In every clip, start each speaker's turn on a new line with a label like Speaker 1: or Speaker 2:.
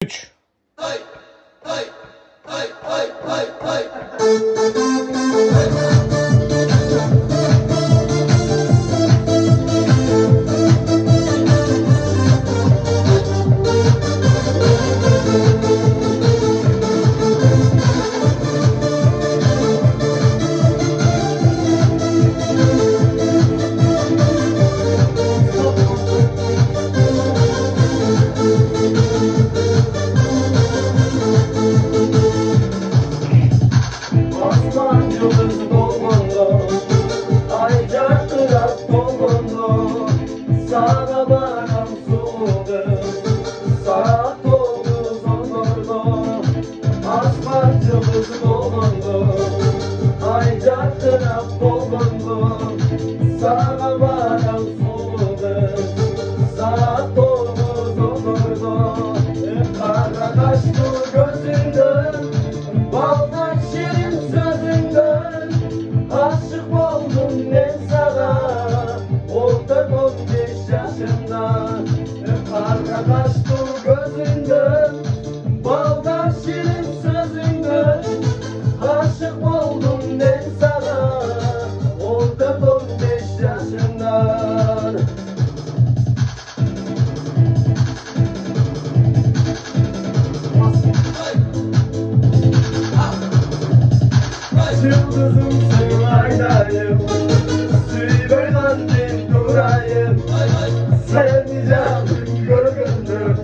Speaker 1: 3.
Speaker 2: Yıldızım senin aynayım, suyla kandim durayım. Sevmeyeceğim görgündür,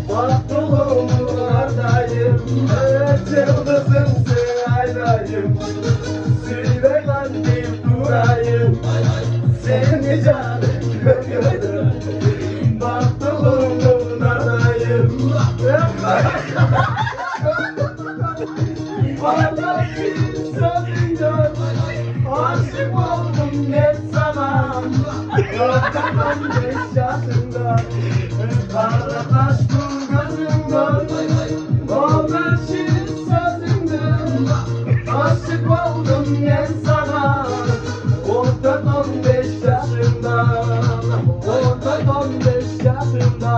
Speaker 2: mutluluğumun ardayım. Evet yıldızım senin aynayım, suyla kandim durayım. Sevmeyeceğim görgündür, mutluluğumun ardayım. Aşık oldum ben sana, gördüm 15 yaşında. Kara kaş gözümden, o ben şirin sözümden. Aşık oldum ben sana, oradan 15 yaşında. Oradan 15 yaşında.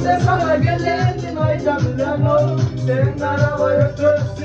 Speaker 2: Sen sana gelendin ay Camile'm, sen arabaya götürsün.